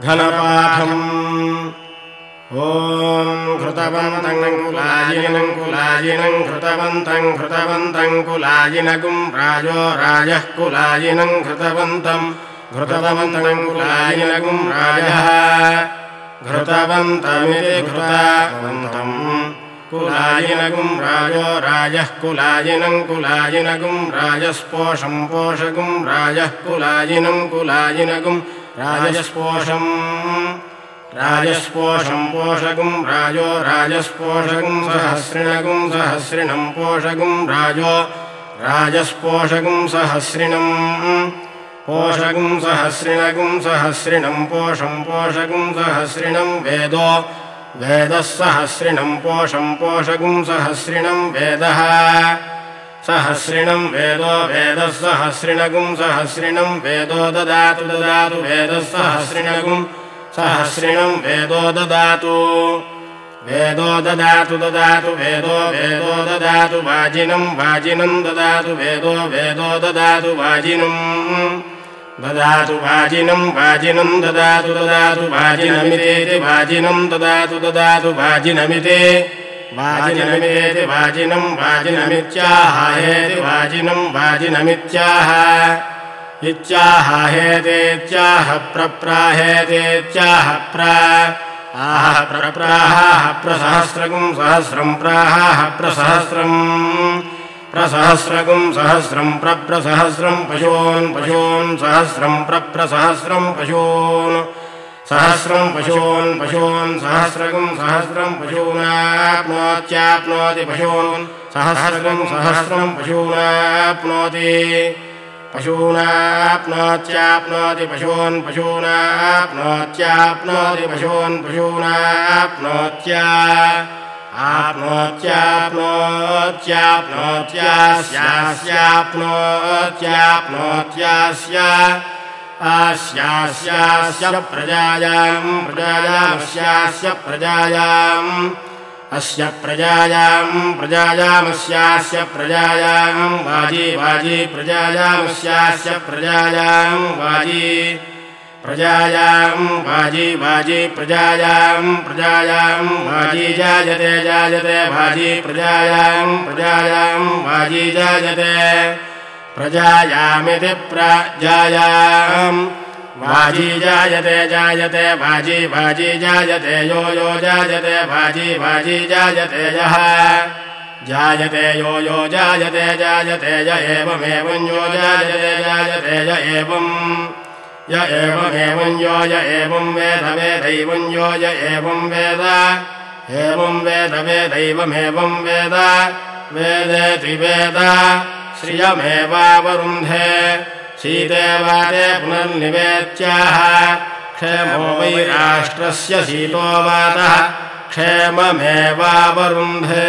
घनपाठम् ॐ घृतवन्तं कुलायिनं कुलायिनं घृतवन्तं कुलायिनगुं राजो राजः कुलायिनं घृतवन्तं कुलायिनगुं राजः घृतवन्तमिति घृतवन्तं कुलायिनगुं राजो राजः कुलायिनं राजस्पोषं पोषगुं राजः कुलायिनगुं राजस्पोषं पोषगुं राजो राजस्पोषगुं सहस्रिणं पोषगुं राजो राजस्पोषगुं सहस्रिणं पोषं पोषगुं सहस्रिणं वेदः सहस्रिणं पोषगुं सहस्रिणं वेदः सहस्रिणं वेदः सहस्रिणगुं सहस्रिणं वेदो ददातु वेदः सहस्रिणगुं सहस्रिणं वेदो ददातु वेदो ददातु वाजिनं ददातु वेदो ददातु वाजिनं ददातु वाजिनं ददातु वाजिनमिति वाजिनं ददातु वाजिनमिति वाजिनमित्याहेति वाजिनमित्याह इत्याहेतेत्याह प्रप्राहेतेत्याह आह प्रप्राहाः प्रसहस्रगुं सहस्रं प्राहाः प्रसहस्रगुं सहस्रं प्रसहस्रं पशून् सहस्रं प्रसहस्रं पशून् सहस्रगुं सहस्रं पशूनाप्नोत्याप्नोति पशून् सहस्रगुं सहस्रं पशूनाप्नोति पशूनाप्नोत्याप्नोति पशून् पशूनाप्नोत्याप्नोति पशून् पशूनाप्नोत्याप्नोत्यास्याप्नोत्याप्नोत्यास्य आस्यास्यास्य प्रजायामस्यास्य प्रजायामस्यास्य प्रजायां वाजी प्रजायामस्यास्य प्रजायां वाजी प्रजायां वाजी जायते वाजी प्रजायां वाजी जायते प्रजायामिति प्रजायां वाजी जायते वाजी जायते यो जायते वाजी जायते यः जायते यो जायते य एवमेवं यो जायते य एवमेवं यो य एवं वेद वेदैवं यो य एवं वेद वेदैवमेवं वेद वेदेति वेद श्रियमेवावरुन्धे शीतेवाते पुनर्निवेत्याः क्षेमो वै राष्ट्रस्य शीतो वातः क्षेममेवावरुन्धे।